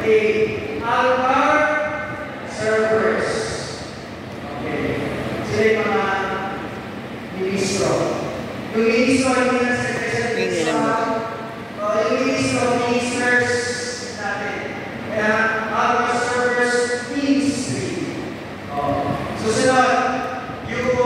Okay. Alvar servers. Okay. Sila yung mga ministro. Yung ministro hindi na sa yung ministro of ministers natin. Kaya Alvar servers ministry. Susunod, yung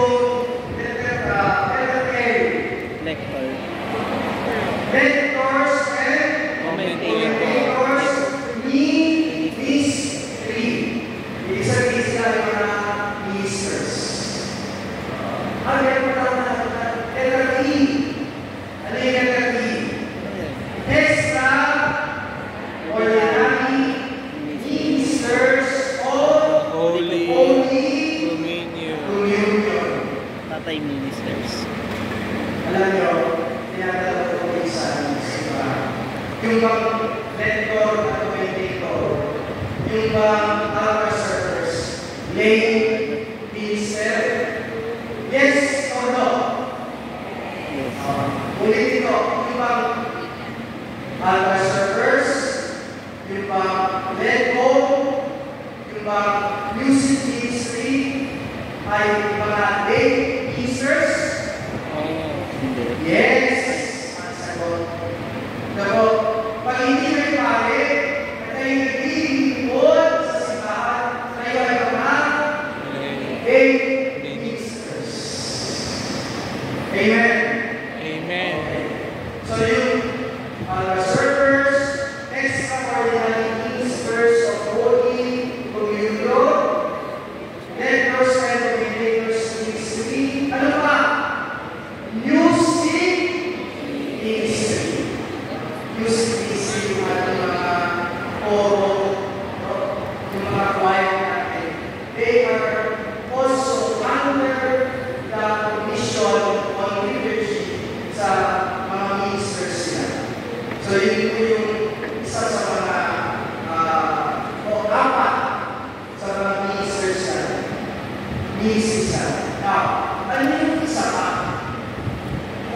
mentors and commentators ministry. Ibig sabihin sila yung mga ministers. Ano yung mga LRT? Ano yung LRT? Extra ordinary ministers of Holy Communion. Tatay ministers. Alam nyo, tinatawag ko yung isa yung bang mentor at commentator, yung bang Alvar servers, lay minister, yes or no? Ulit ito, yung bang Alvar servers, yung bang LEDCO, yung bang music ministry, ay mga lay ministers? Yes! Ang sagot. Nako, pag hindi may pare, at ay naglilingkod sa simbahan, kayo ay mga lay ministers. Amen? Amen. Okay. So yung servers, extraordinary ministers of Holy Communion, mentors and commentators ministry, ano pa? Music ministry. Music ministry yung ating mga oro, yung mga choir natin. They are also under the commission on liturgy sa mga ministers sila. So yun po yung isa sa mga apat sa mga ministers natin. Ministries natin. Now, ano yung isa pa?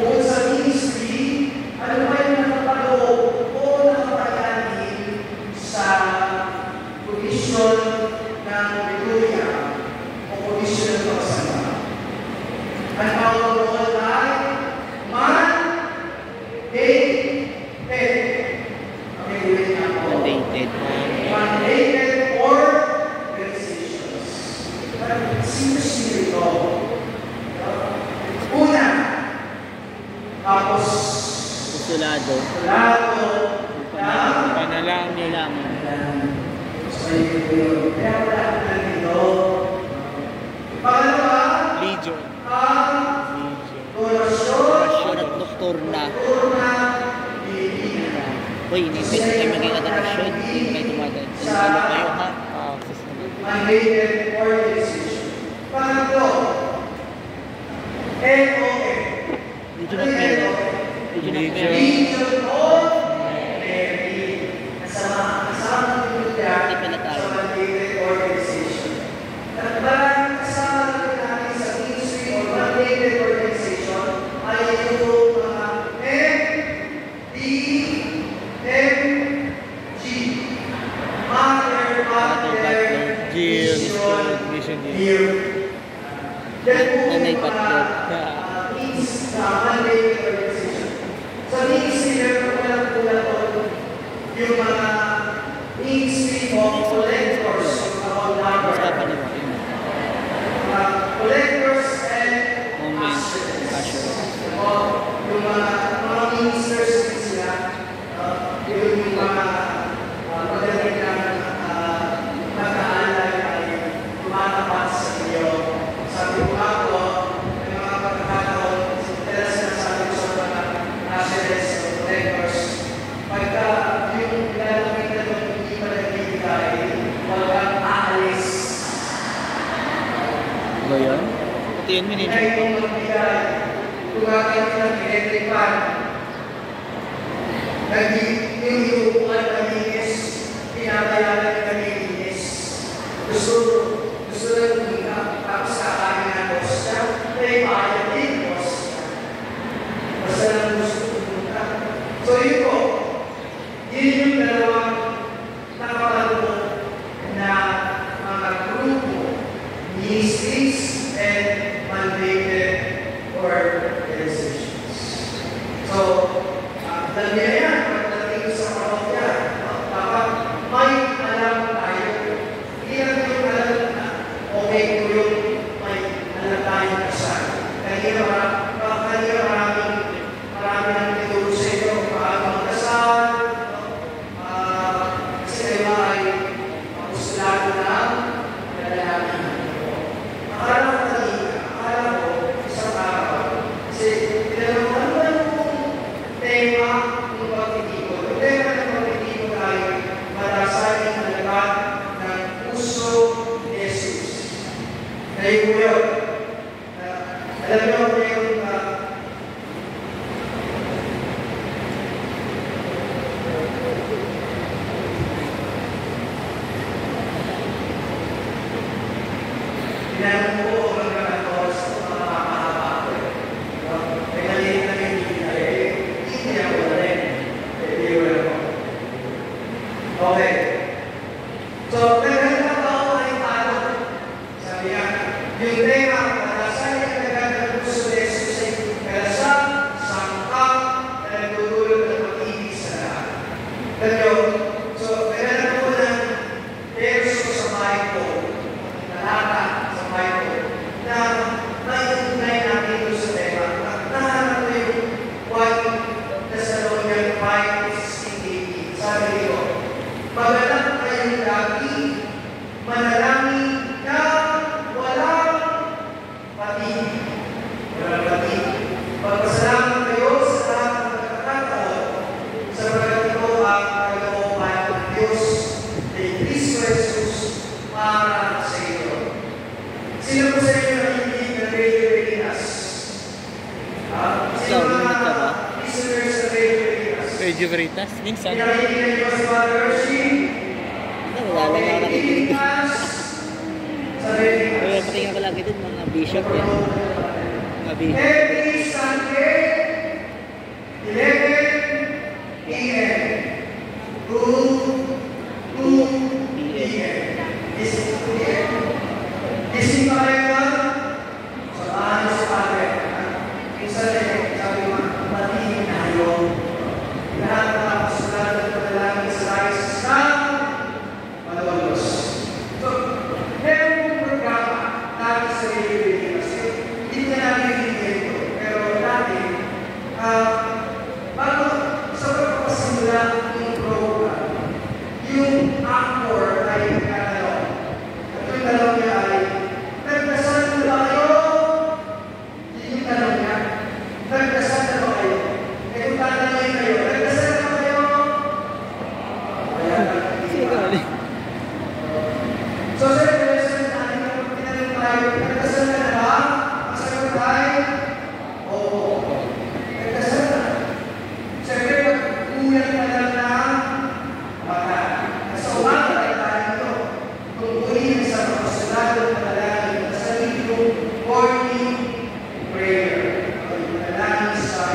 Bukod sa ministry, ano ba yung nakapaloob o nakapalanin sa commission ng liturgia o commission ng pagsamba? Ang tawag mo ay mandated. Okay, ulit niya ako. Mandated organizations. Sino ito? Una, tapos Sulado. Panalangin. Kaya wala na dito. Pangalawa, Legion. ang donasyon At nocturna. bibigyan. Uy, hindi kayo maging adoration. Hindi kayo tumagal. Ano kayo ha? Mandated organization. Pangatlo, NOM. Legion of Mary. Legion of Mary. Legion of Mary. Kasama nito yan sa mandated organization. At maraming kasama natin sa ministry o mandated organization ay yung mga MDMG. Mother, Mission, Year. Yan po yung mga means na mandated organization. Sa ministry, meron ko lang po yung mga ministry of collectors of number. Collectors and ushers. Yung mga ministers din sila, yung mga magaling na mag-aalay ay tumatapat sa iyo. Sabi ko ako, may mga pagkakataon, talaga sinasabi ko sa mga ushers o collectors, pagka yung lalapit na doon hindi pa nagbibigay, huwag kang aalis. Ba yan? Pati yan, minigyan. Kaya yung magbigay, tumagal ka ng electric fan, yung iupuan kaminis, pinabayaran ng kaminis. Gusto na kumita, tapos kakain na boss siya, may bayad din boss siya. Basta lang gusto kumita. So yun po, yun yung dalawang nakapalaman So, naghanap ako ay talo. Sabi niya, yung tema, kalasan niya naghanap puso ni Jesus ay kalasan, sangkap, na nagdudulot ng pag-ibig sa lahat. Ganyo, so, naghanap ko ng verso sa Bible, talata sa Bible, na may natin ito sa tema. Nahanap ko yung 1 Thessalonians 5:16. Sabi nito, magalak kayong lagi, manalangin na walang patig. Walang patig. Magpasalamat kayo sa lahat ng pagkakataon, sapagkat ito ang kalooban ng Diyos kay Kristo Jesus para sa iyo. Sino po sa inyo nakikinig ng Radio Pilipinas? Sino mga listeners sa Radio Pilipinas? Radio Veritas, minsan. Pinakikinig niyo si Father Hershey? Wala lang ako nakikinig. Sa Radio Pero patingin ko lagi din mga bishop yan. Mga bishop. Every Sunday, 11 p.m. to 2 p.m. Gising pa kayo ba? Samahan niyo si Padre. Minsan eh, sabi mo, matigil tayo. Lahat ng mga pasulat at panalangin sa tayo sa Islam, malolos. So, meron pong programa natin sa Radio Pilipinas. Hindi na natin hindi ito. Pero dati, bago sa pagpapasimula ng program, yung actor ay nagkakaroon. At yung tanong niya ay, nagdasal na ba kayo? Yun yung tanong niya. Nagdasal na ba kayo? Eh kung tatanungin kayo, nagdasal na ba kayo? So, sir, nagdasal na tayo. Tinanong tayo, nagdasal na ba? Ang sagot ay, oo. Nagdasal na. Siyempre, kulang pa lang na mata. Sa umaga ay tayo ito. Tungkulin sa pagpasulado ng panalangin sa librong morning prayer. Ang panalangin sa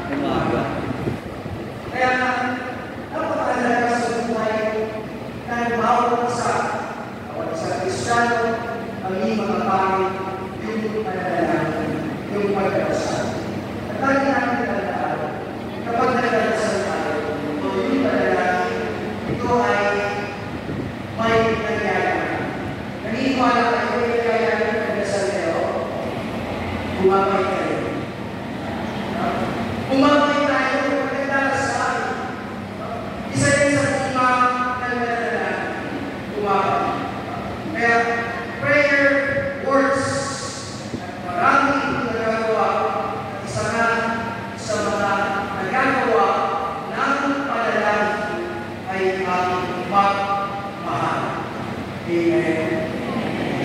umaga. Kaya napakalaga sa buhay ng bawat isa Kristiyano, ang mga pangit, yung panalangin, yung pagdasal. At lagi natin tandaan, kapag nagdasal tayo, o yung panalangin, ito ay may nangyayari. Naniniwala kayo, may nangyayari ng pagdasal kayo, bumabay kayo. Bumabay tayo kapag nagdasal. Isa yan sa bunga ng panalangin, bumabay. Kaya, prayer works. Maraming nagagawa at isa na sa mga nagagawa ng panalangin ay ating magmahal. Amen.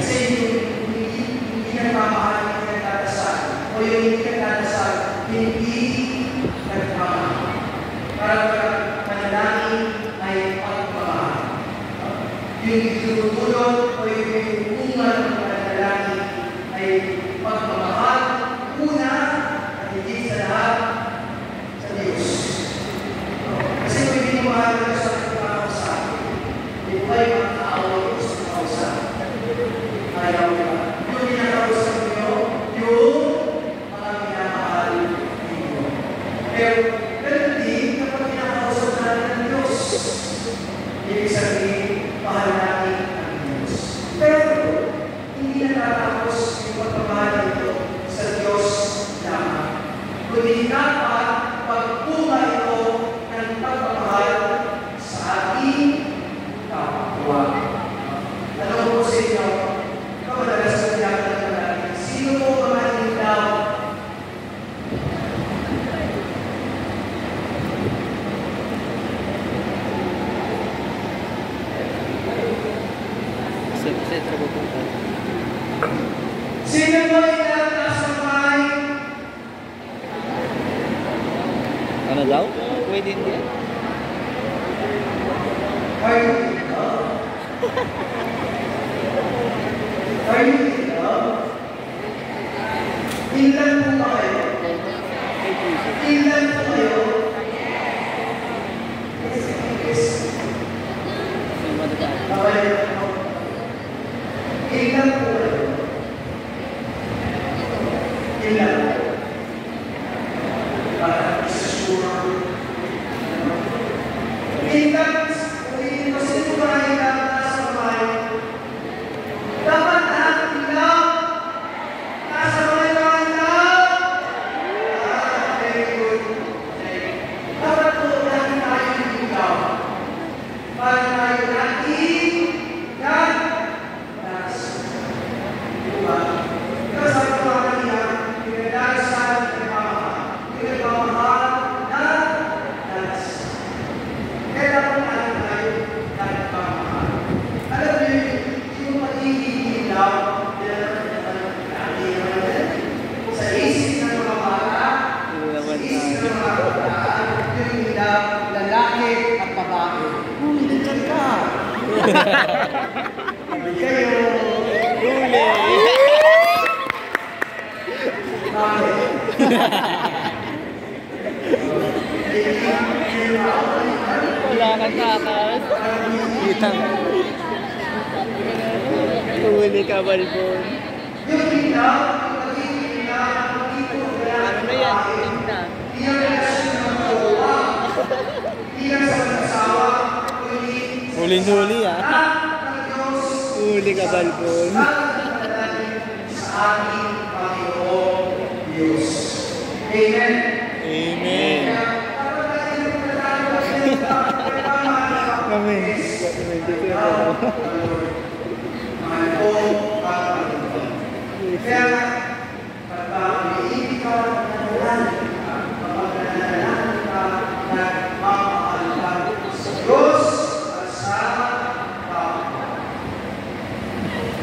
Kasi yung hindi nagmamahal, hindi nagdadasal, o yung hindi nagdadasal, hindi nagmamahal. Para panalangin ay pagmamahal. Yung itutulong o yung bunga ng panalangin ay pagmamahal, una at higit sa lahat sa Diyos. Kasi kung hindi mo mahal ka sa pagkakausap, hindi mo kayo mag-aaway ko sa pagkakausap. Ayaw ka. Yung pinakausap nyo, yung mga minamahal ninyo. Pero, ganun din kapag pinakausap natin ng Diyos. Ibig sabihin, mahal natin ang Diyos. Pero, hindi natatapos yung pagmamahal nito sa Diyos lamang. Kundi dapat pagpunga ito ng pagmamahal sa ating kapwa. Tanong ko sa inyo, ikaw madalas na tinatanong natin, sino po ang manindaw? Sentro ko punta. Sino po itataas ng kamay? Ano daw? Pwede hindi yan. Are you in love? Are you in love? Ilan po ba kayo? Ilan po kayo? May madadaan. Ilan po kayo? Ilan? Para isa-sure. Ilan? Kung hindi mo sino ba ilan nasa kamay? Dapat lahat ilan? Nasa kamay ba ilan? Very good. Dapat po lahat tayo ilan. Para tayo natin yan. Diba? Pero sabi ko nga kanina, pinagdarasan ng pagmamahal na danas. Kaya dapat natin tayo nagpamahal. Alam niyo, yung magiging ilaw, sa isip ng mga bata, sa isip ng mga bata, yung ilaw, lalaki at babae. Nandiyan ka! Sabi kayo, Wala kang takas. Kitang. Huli ka, Balbon. Ano na yan? Tinta. Huling-huli ah. Huli ka, Balbon. Amen. Amen. Amen. Kaya, kapag iibig ka ng langit, kapag nananalangin ka, nagmamahal ka sa Diyos at sa tao.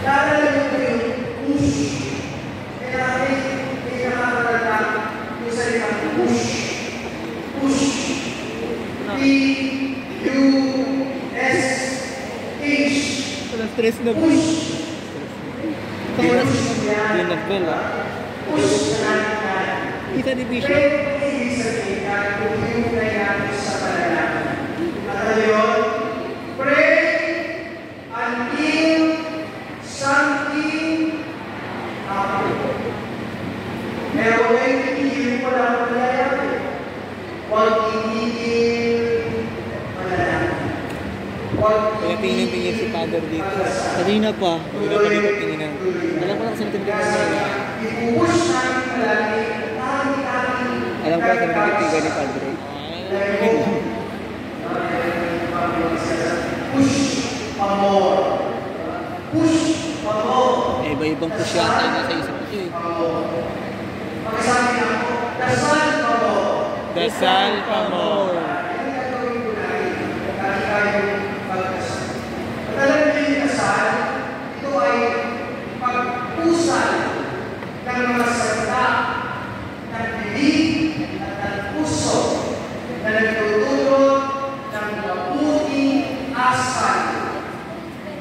Dahil yung push, kaya ay nakakalaga yung salitang push. Push. P-U-S-H. Stress na po. Ito oras yung nag-bell ah. Kita ni Bishop. Ibig sabihin na kung yung natin sa panalangin. At ngayon, pray until something happens. Pero when hindi mo lang mangyayari, huwag itigil manalangin. Kaya tingin-tingin si Father dito. Kanina pa. Hindi na kami tingin ng... Alam ko lang sa tingin na. Ipupush namin palagi, Alam ko lang sa tingin ni Padre. Push pa more. Push pa more. Eh, iba-ibang push yata yung nasa isip ko eh. Pagkasabi na ako, dasal pa more. Dasal pa more. At alam niyo yung dasal, ito ay pagpusal ng mga salita, ng bibig at ng puso na nagtutulot ng mabuting asal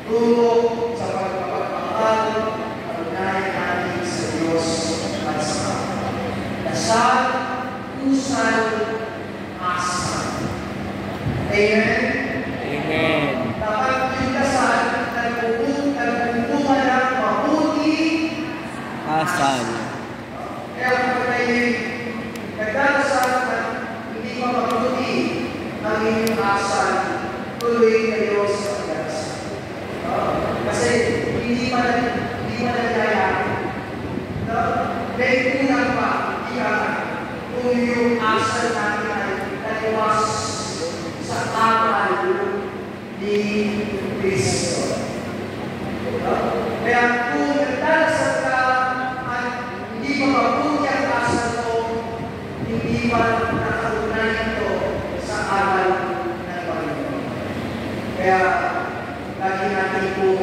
tungo sa pagpapakahal at unahin natin sa Diyos at sa kapwa. Dasal, pusal, asal. Amen? Amen. Dapat yung dasal nagpupunta ng mabuting Asal. kaya kung tayo nagdadasal at hindi pa mabuti ang inyong asal, tuloy kayo sa pagdadasal. Kasi hindi pa nagyayari. Dahil kulang pa, kung yung asal natin ay taliwas sa aral ni Kristo. Kaya kung nagdadasal ka at hindi pa mabuti ang asal mo, hindi pa nakaugnay ito sa aral ng Panginoon. Kaya lagi natin kung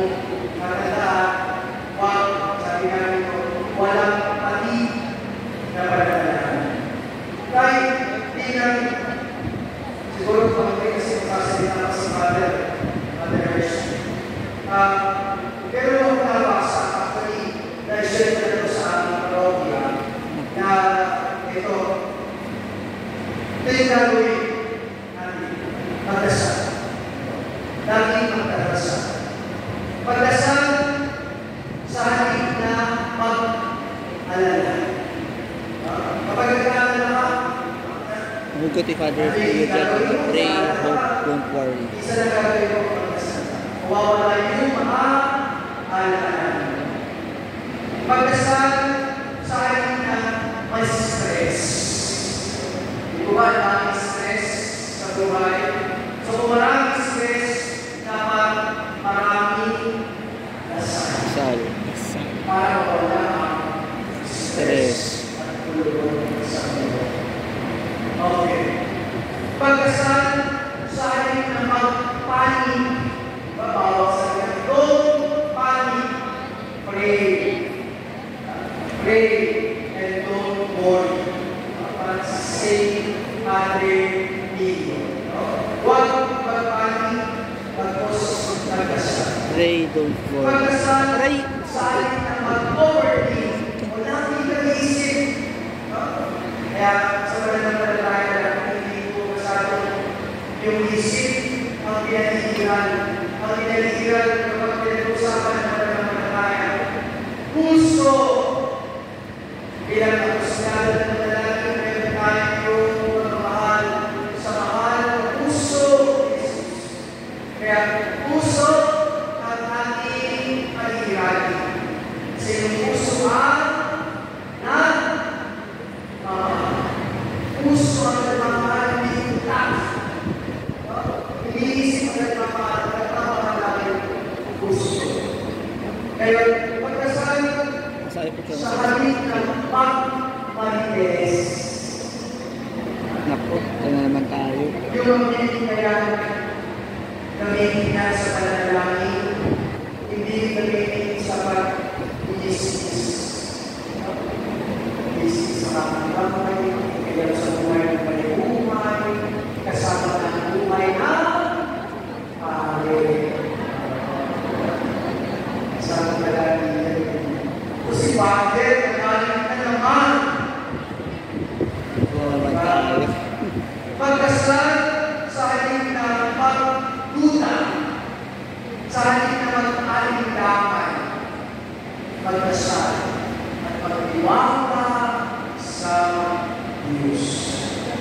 matandaan, sabi namin ito, walang pati na pananalan. Kahit di lang, siguro kung may kasi masasalita pa si Father Hersh. Pero nung nabasa, actually, na-share na ito sa aming parokya na ito yung gagawin natin, magdasal. Lagi magdasal. Sabi ko kay Father Pio dyan, pray, hope, don't worry. Isa na gagawin ko pagkasal. Mawawala yung mga alaala. Pagkasal sa akin na may stress. Di ba maraming stress sa buhay? So kung maraming stress, dapat maraming dasal. Para mawala ang stress at tulong sa buhay. Okay. Pagkasal sa akin na magpanik, babawas sa don't panic, pray. Pray and don't worry. Para sa Saint Padre Pio. Huwag magpanik, pagkos pagkasal. Pray, don't worry. Pagkasal Pray. sa akin na mag-overthink. Wala kang nag-iisip. Kaya sa pananampalataya na hindi po masyado yung isip ang pinanihiran. Ang pinanihiran kapag pinag-usapan ng pananampalataya. Puso! Bilang aposyado ng lalaki, meron tayong pagmamahal sa mahal ng puso ni Jesus. Kaya puso ang ating panihiranin. Sa iyong puso puso ang nagmamahal ng taas. Iniisip ang nagmamahal ng puso. Kaya pagkasal sa halip ng pagmalites. Naku, ito na naman tayo. Yung magiging kaya gamitin na sa pananalangin, hindi gamitin sa pag-iisis. Iisis sa pag-iisis. Kaya sa buhay ng palibuhay, kasama ng buhay na pare. Kasama ka lang ito si Father, nagaling ka naman. Pagkasal sa halip na pagduda, sa halip na mag-alindaman, pagkasal at pagdiwala sa Diyos.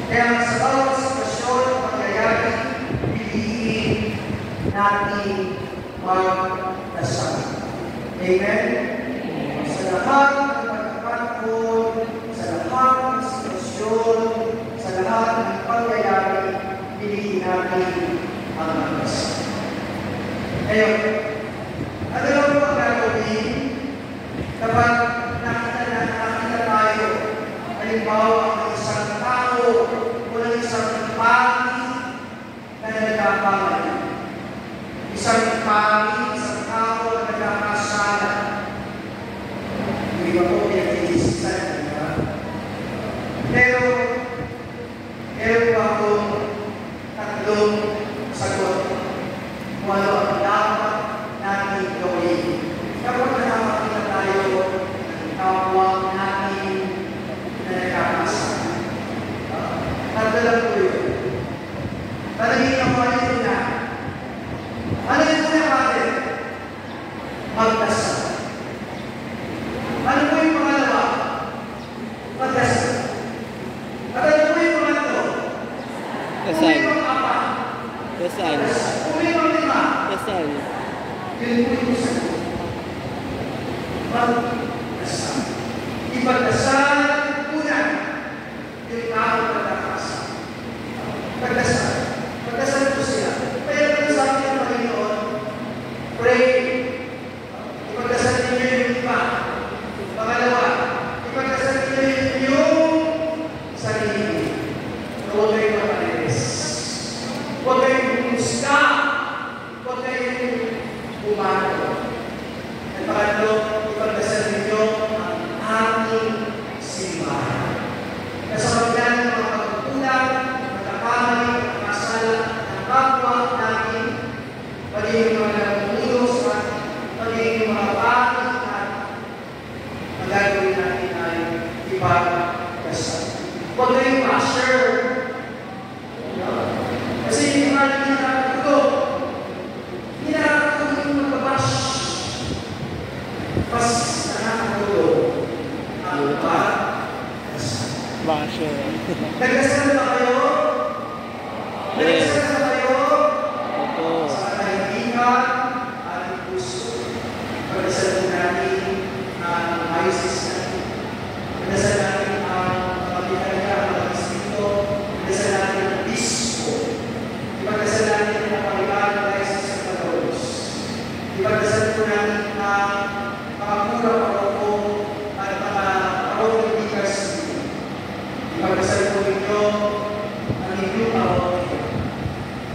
Kaya sa bawat sitwasyon at pangyayari, piliin natin magdasal. Amen? Sa lahat ng pagkakataon, sa lahat ng sitwasyon, sa lahat ng pangyayari, piliin natin ang magdasal. Ngayon, ano lang po ang gagawin kapag nakita tayo, halimbawa, ang isang tao o ng isang pangit na nagkakamali. Isang pangit, isang tao na nagkakasala. Hindi ba po pinag-iisisan? Pero, meron pa akong tatlong sagot kung ano ang dapat natin gawin. Kapag nakakita tayo ng kapwa natin na nagkakasala. Tatlo lang po yun. Talagin ang mga ito na. Ano yung una natin? Magdasal. Ano po yung pangalawa? Magdasal. At ano po yung pangatlo? Dasal. Kung may pang-apat. Dasal. Kung may pang-lima. Dasal. Yun po yung sagot. Magdasal. Ipagdasal una yung tao na nakasal. Pagdasal. Pagdasal po sila. Kaya kung sabi ng Panginoon, pray. Ipagdasal ninyo yung iba. Pangalawa, ipagdasal ninyo yung sarili. Huwag kayong mapalinis. Huwag kayong humusga. Huwag kayong umato. At pangatlo, ipagdasal ninyo po natin makakurang ako at makakurang hindi kasi. Ipagdasal po ninyo ang inyong parokya.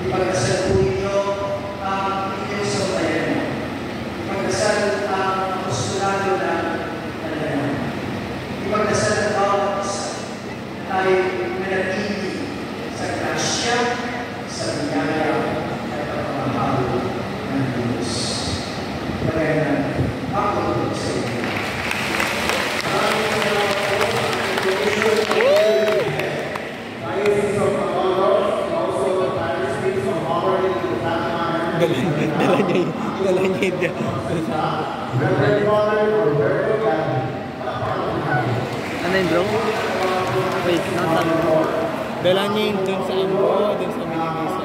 Ipagdasal po ninyo ang inyong sambayan. Ipagdasal ang apostolado ng Talayan. Ipagdasal ang bawat isa na tayo manatili sa grasya, sa biyaya, at pagmamahal ng Diyos. Kaya ako sa inyo. Dala niya yun. Ano yun, bro? Wait, nasa mo. Dala niya yun dun sa ambo, dun sa Minimisa.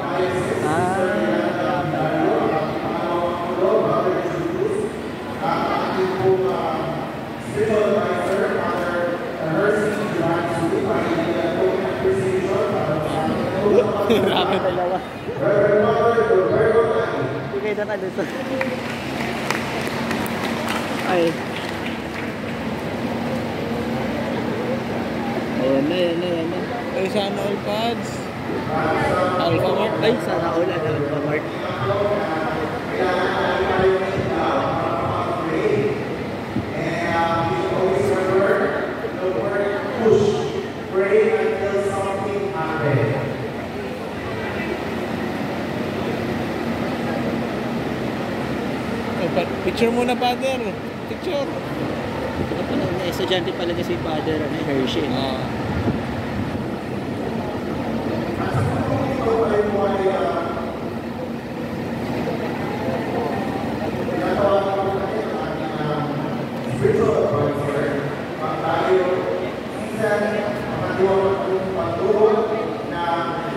Grabe dalawa. Ikay na tayo sa... Ay. Ayan na. Ay, sana all pads. Alpha Mart. Ay, sana all Alpha Mart. Picture muna, Father. Picture. Estudyante pala niya si Father Hershey. na